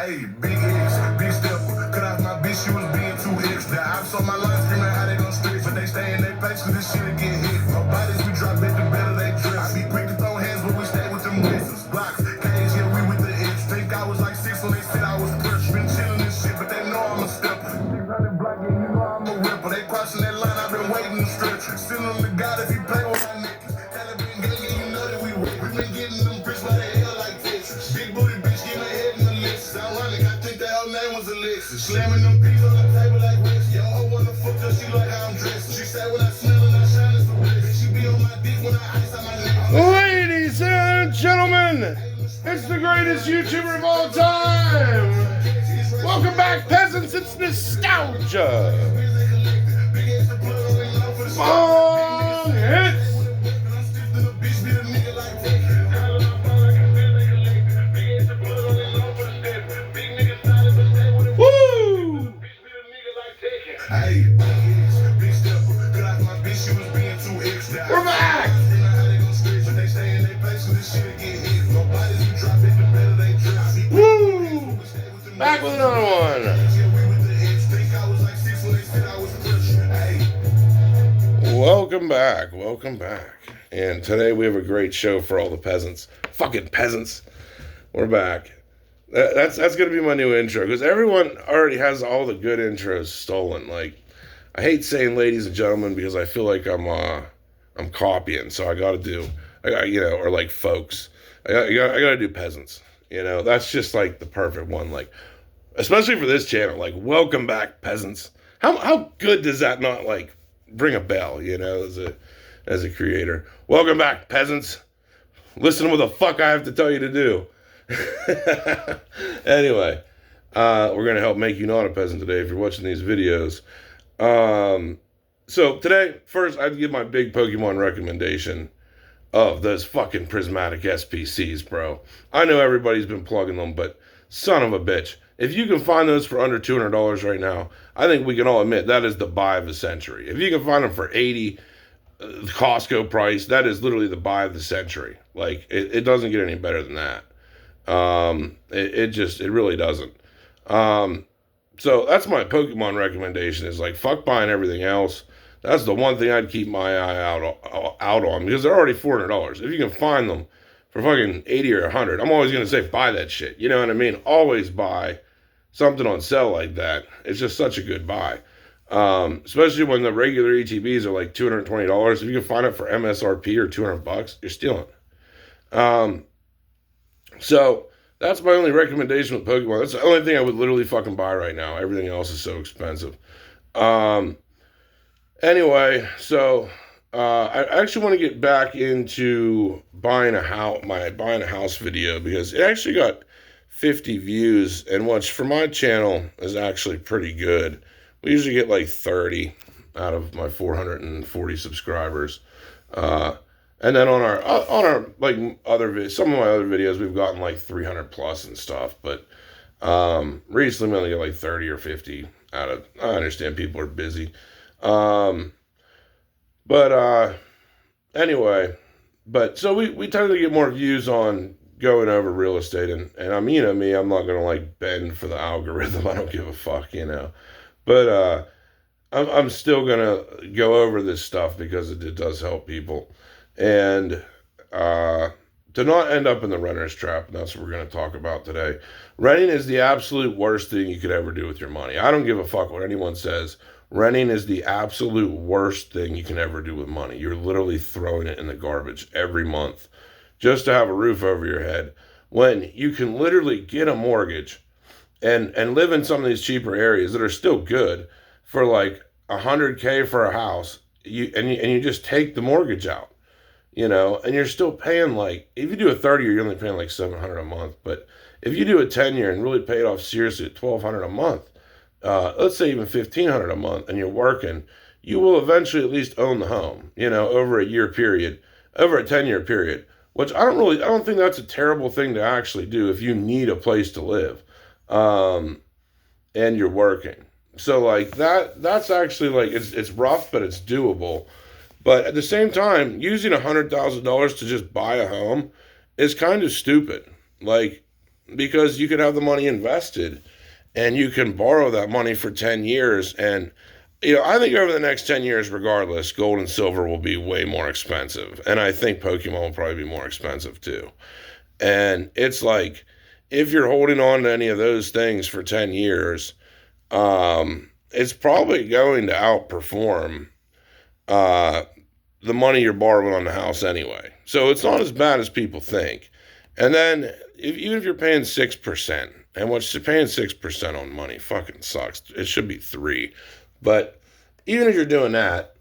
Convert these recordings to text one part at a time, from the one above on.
Hey, big X, big stepper. Cut off my bitch, she was being too extra. I saw my line screaming how they gon' stretch, but they stay in their place cause this shit'll get hit. My bodies we drop at the better they dress. I be quick to throw hands, but we stay with them whistles. Blocks, cage, yeah, we with the X. Think I was like 6 when they said I was fresh. Been chillin' and shit, but they know I'm a stepper. 600 block, yeah, you know I'm a ripper. They crossing that line, I've been waiting to stretch. Send them to God if he play with my niggas. Taliban gang, yeah, you know that we rip. We been getting them bricks by the hell like Tetris. Big booty bitch, get my head in the list. Ironic, I think that her name was Alexis. Slamming them peas on the table like Rex. Yo, ho wanna fuck her, she like how I'm dressed. She said when I smell and I shine, it's the best. She be on my dick when I ice on my neck. Ladies and gentlemen, it's the greatest YouTuber of all time. Welcome back, peasants. It's nostalgia. Long hits. Woo! We're back. Woo! Back with another one. Welcome back. Welcome back. And today we have a great show for all the peasants. Fucking peasants. We're back. That's going to be my new intro because everyone already has all the good intros stolen. Like, I hate saying ladies and gentlemen because I feel like I'm copying. So I got to do, or like folks. I got to do peasants. That's just like the perfect one. Like, especially for this channel. Like, welcome back, peasants. How good does that not like ring a bell? As a creator. Welcome back, peasants. Listen to what the fuck I have to tell you to do. Anyway, we're going to help make you not a peasant today if you're watching these videos. So today, first, I'd give my big Pokemon recommendation of those fucking prismatic SPCs, bro. I know everybody's been plugging them, but son of a bitch. If you can find those for under $200 right now, I think we can all admit that is the buy of the century. If you can find them for $80, Costco price, that is literally the buy of the century. Like, it doesn't get any better than that. It really doesn't. So that's my Pokemon recommendation is like, fuck buying everything else. That's the one thing I'd keep my eye out on because they're already $400. If you can find them for fucking 80 or 100, I'm always going to say buy that shit. You know what I mean? Always buy something on sale like that. It's just such a good buy. Especially when the regular ETBs are like $220. If you can find it for MSRP or $200, you're stealing. So that's my only recommendation with Pokemon. That's the only thing I would literally fucking buy right now. Everything else is so expensive. Anyway, so I actually want to get back into buying a house video because it actually got 50 views, and which for my channel is actually pretty good. We usually get like 30 out of my 440 subscribers. And then on our like other videos, some of my other videos, we've gotten like 300 plus and stuff. But recently we only get like 30 or 50 out of. I understand people are busy. Anyway, so we tend to get more views on going over real estate, and I mean, me, I'm not gonna like bend for the algorithm. I don't give a fuck, But I'm still gonna go over this stuff because it does help people. And to not end up in the renter's trap, and that's what we're going to talk about today. Renting is the absolute worst thing you could ever do with your money. I don't give a fuck what anyone says. Renting is the absolute worst thing you can ever do with money. You're literally throwing it in the garbage every month just to have a roof over your head when you can literally get a mortgage and live in some of these cheaper areas that are still good for like $100K for a house. You just take the mortgage out. And you're still paying like, if you do a 30-year, you're only paying like $700 a month. But if you do a 10-year and really pay it off seriously at $1,200 a month, let's say even $1,500 a month, and you're working, you will eventually at least own the home, over a 10-year period, which I don't think that's a terrible thing to actually do if you need a place to live, and you're working. So like that's actually like, it's rough, but it's doable. But at the same time, using $100,000 to just buy a home is kind of stupid. Like, because you could have the money invested and you can borrow that money for 10 years. And, I think over the next 10 years, regardless, gold and silver will be way more expensive. And I think Pokemon will probably be more expensive too. And it's like, if you're holding on to any of those things for 10 years, it's probably going to outperform uh, the money you're borrowing on the house anyway. So it's not as bad as people think. And then, even if you're paying 6%, and what's paying 6% on money fucking sucks. It should be 3%. But even if you're doing that,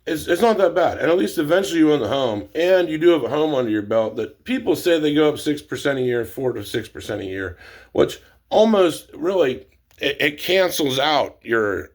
it's not that bad. And at least eventually you own the home, and you do have a home under your belt that people say they go up 6% a year, 4 to 6% a year, which almost really, it cancels out your,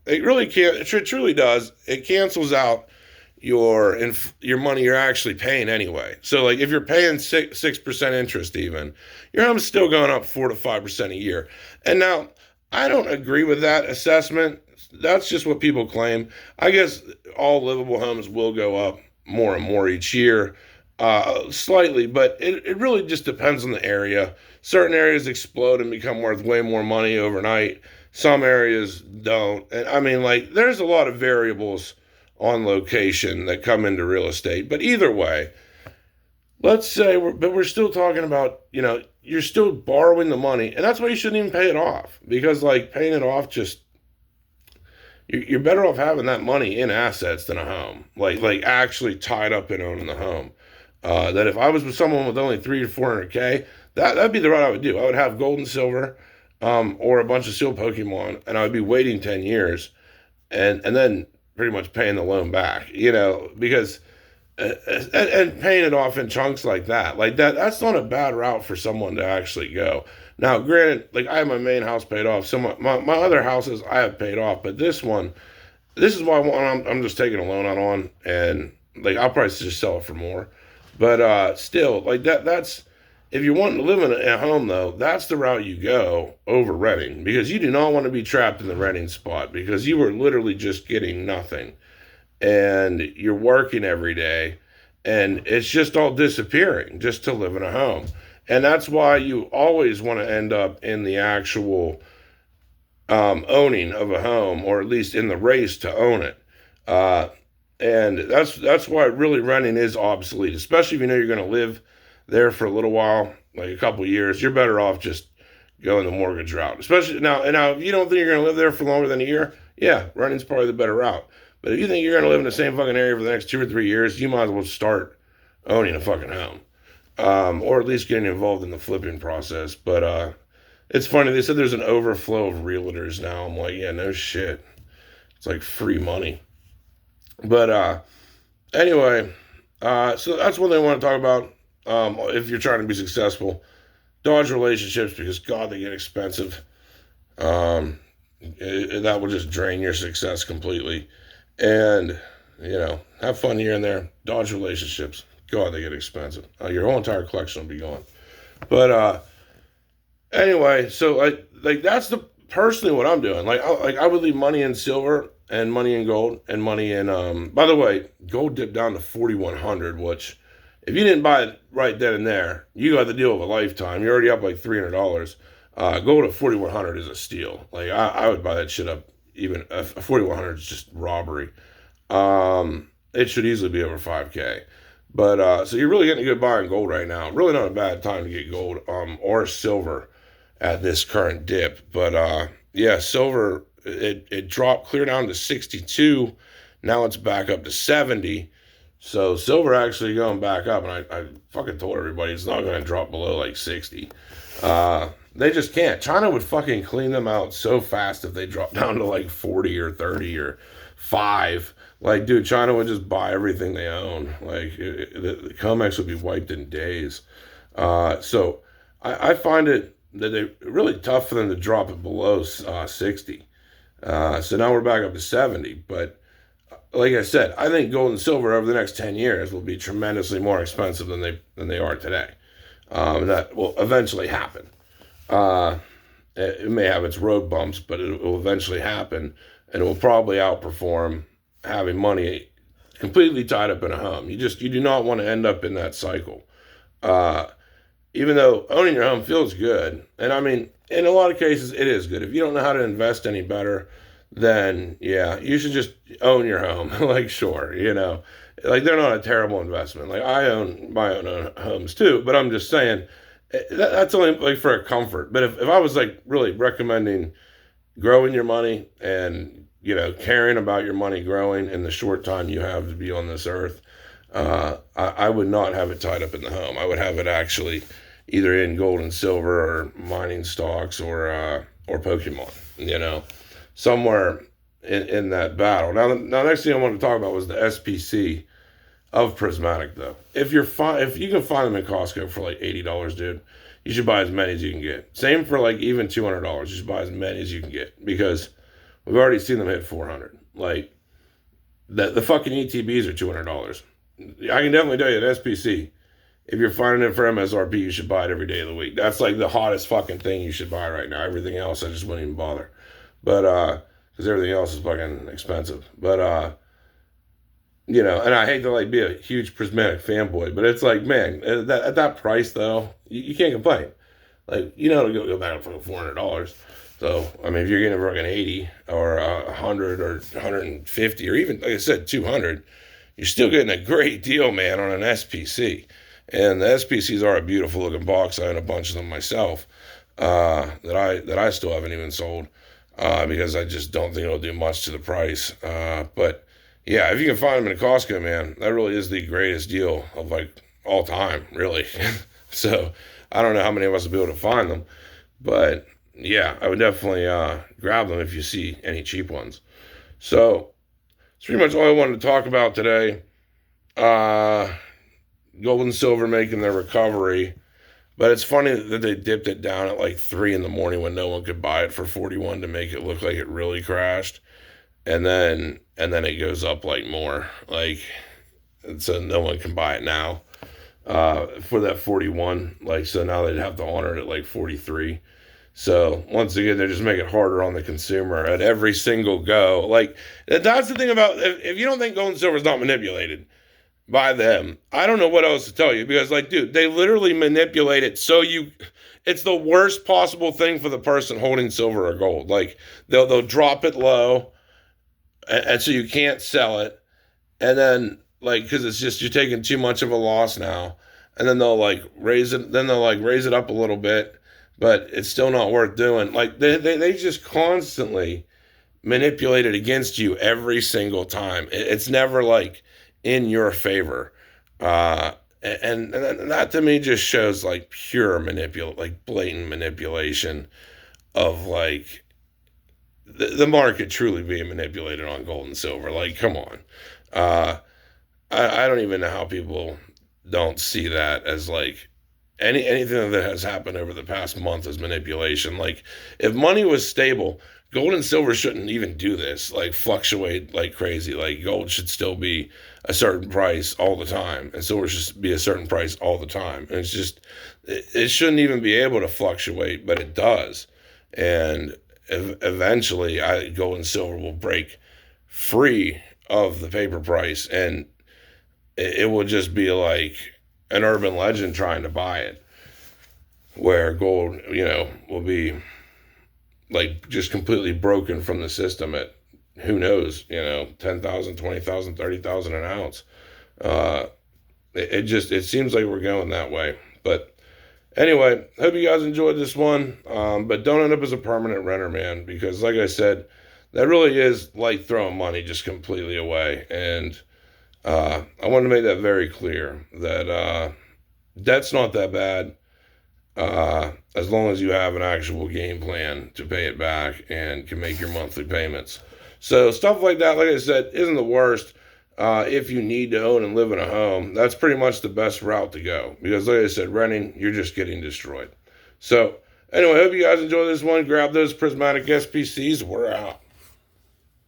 it really can't, it truly does. It cancels out your money you're actually paying anyway. So like if you're paying 6% interest even, your home's still going up 4 to 5% a year. And now, I don't agree with that assessment. That's just what people claim. I guess all livable homes will go up more and more each year, slightly, but it really just depends on the area. Certain areas explode and become worth way more money overnight. Some areas don't. And I mean, like, there's a lot of variables on location that come into real estate. But either way, let's say, we're still talking about, you're still borrowing the money, and that's why you shouldn't even pay it off, because like paying it off, just you're better off having that money in assets than a home, like actually tied up in owning the home. That if I was with someone with only 300 to 400K, that'd be the route I would do. I would have gold and silver, or a bunch of sealed Pokemon, and I would be waiting 10 years, and then pretty much paying the loan back, because. And paying it off in chunks like that. That's not a bad route for someone to actually go. Now, granted, like, I have my main house paid off. So my other houses I have paid off, but this is why I'm just taking a loan out on, and like I'll probably just sell it for more. But still, like that's, if you want to live in a home though, that's the route you go over renting, because you do not want to be trapped in the renting spot, because you are literally just getting nothing. And you're working every day, and it's just all disappearing just to live in a home. And that's why you always want to end up in the actual owning of a home, or at least in the race to own it. And that's why really renting is obsolete, especially if you know you're going to live there for a little while, like a couple of years. You're better off just going the mortgage route. Especially now, if you don't think you're going to live there for longer than a year, yeah, renting's probably the better route. But if you think you're going to live in the same fucking area for the next 2 or 3 years, you might as well start owning a fucking home. Or at least getting involved in the flipping process. But it's funny, they said there's an overflow of realtors now. I'm like, yeah, no shit. It's like free money. But anyway, so that's one thing I want to talk about. If you're trying to be successful, dodge relationships, because God, they get expensive. That will just drain your success completely. And, have fun here and there. Dodge relationships. God, they get expensive. Your whole entire collection will be gone. But anyway, so that's personally what I'm doing. I would leave money in silver, and money in gold, and money in. By the way, gold dipped down to 4,100, which, if you didn't buy it right then and there, you got the deal of a lifetime. You're already up like $300. Gold at 4,100 is a steal. Like, I would buy that shit up. Even 4,100 is just robbery. It should easily be over 5K. But so you're really getting a good buy on gold right now. Really not a bad time to get gold or silver at this current dip. But yeah, silver, it dropped clear down to 62. Now it's back up to 70. So silver actually going back up, and I fucking told everybody it's not going to drop below like 60. They just can't. China would fucking clean them out so fast if they dropped down to like 40 or 30 or 5. Like, dude, China would just buy everything they own. Like, the COMEX would be wiped in days. So I find it that they're really tough for them to drop it below 60. So now we're back up to 70. But like I said, I think gold and silver over the next 10 years will be tremendously more expensive than they are today. That will eventually happen. It may have its road bumps, but it will eventually happen, and it will probably outperform having money completely tied up in a home. You do not want to end up in that cycle. even though owning your home feels good, and I mean, in a lot of cases, it is good. If you don't know how to invest any better, then yeah, you should just own your home. Like, sure, like they're not a terrible investment. Like I own my own homes too, but I'm just saying that's only like for a comfort. But if I was like really recommending growing your money and caring about your money growing in the short time you have to be on this earth, I would not have it tied up in the home. I would have it actually either in gold and silver or mining stocks or Pokemon, somewhere in that battle. Now, next thing I wanted to talk about was the SPC of Prismatic, though. If you can find them in Costco for like $80, dude, you should buy as many as you can get. Same for like even $200. You should buy as many as you can get because we've already seen them hit 400. Like the fucking ETBs are $200. I can definitely tell you at SPC, if you're finding it for MSRP, you should buy it every day of the week. That's like the hottest fucking thing you should buy right now. Everything else, I just wouldn't even bother. But because everything else is fucking expensive. But and I hate to like be a huge Prismatic fanboy, but it's like, man, at that price though, you can't complain. Like, it'll go back for $400. So I mean, if you're getting it for like an 80 or 100 or 150 or even like I said 200, you're still getting a great deal, man, on an SPC. And the SPCs are a beautiful looking box. I own a bunch of them myself that I still haven't even sold because I just don't think it'll do much to the price. But yeah, if you can find them in a Costco, man, that really is the greatest deal of like all time, really. So I don't know how many of us will be able to find them, but yeah, I would definitely grab them if you see any cheap ones. So that's pretty much all I wanted to talk about today. Gold and silver making their recovery, but it's funny that they dipped it down at like 3 in the morning when no one could buy it for 41 to make it look like it really crashed, and then it goes up like more, like, and so no one can buy it now for that 41. Like, so now they'd have to honor it at like 43. So once again, they're just making it harder on the consumer at every single go. Like, that's the thing about if you don't think gold and silver is not manipulated by them, I don't know what else to tell you, because like, dude, they literally manipulate it so it's the worst possible thing for the person holding silver or gold. Like they'll drop it low, and so you can't sell it, and then like, because it's just you're taking too much of a loss now, and then they'll like raise it, up a little bit, but it's still not worth doing. Like they just constantly manipulate it against you every single time. It's never like in your favor. And that to me just shows like pure like blatant manipulation of like the market truly being manipulated on gold and silver. Like, come on. I don't even know how people don't see that as like anything that has happened over the past month is manipulation. Like, if money was stable, gold and silver shouldn't even do this, like fluctuate like crazy. Like, gold should still be a certain price all the time, and silver should be a certain price all the time. And it's just, it shouldn't even be able to fluctuate, but it does. And eventually, gold and silver will break free of the paper price, and it will just be like an urban legend trying to buy it, where gold, will be like just completely broken from the system at, who knows, 10,000, 20,000, 30,000 an ounce. It seems like we're going that way. But anyway, hope you guys enjoyed this one. But don't end up as a permanent renter, man, because like I said, that really is like throwing money just completely away. And I want to make that very clear that debt's not that bad. As long as you have an actual game plan to pay it back and can make your monthly payments. So stuff like that, like I said, isn't the worst. If you need to own and live in a home, that's pretty much the best route to go. Because like I said, renting, you're just getting destroyed. So anyway, I hope you guys enjoy this one. Grab those prismatic SPCs. We're out.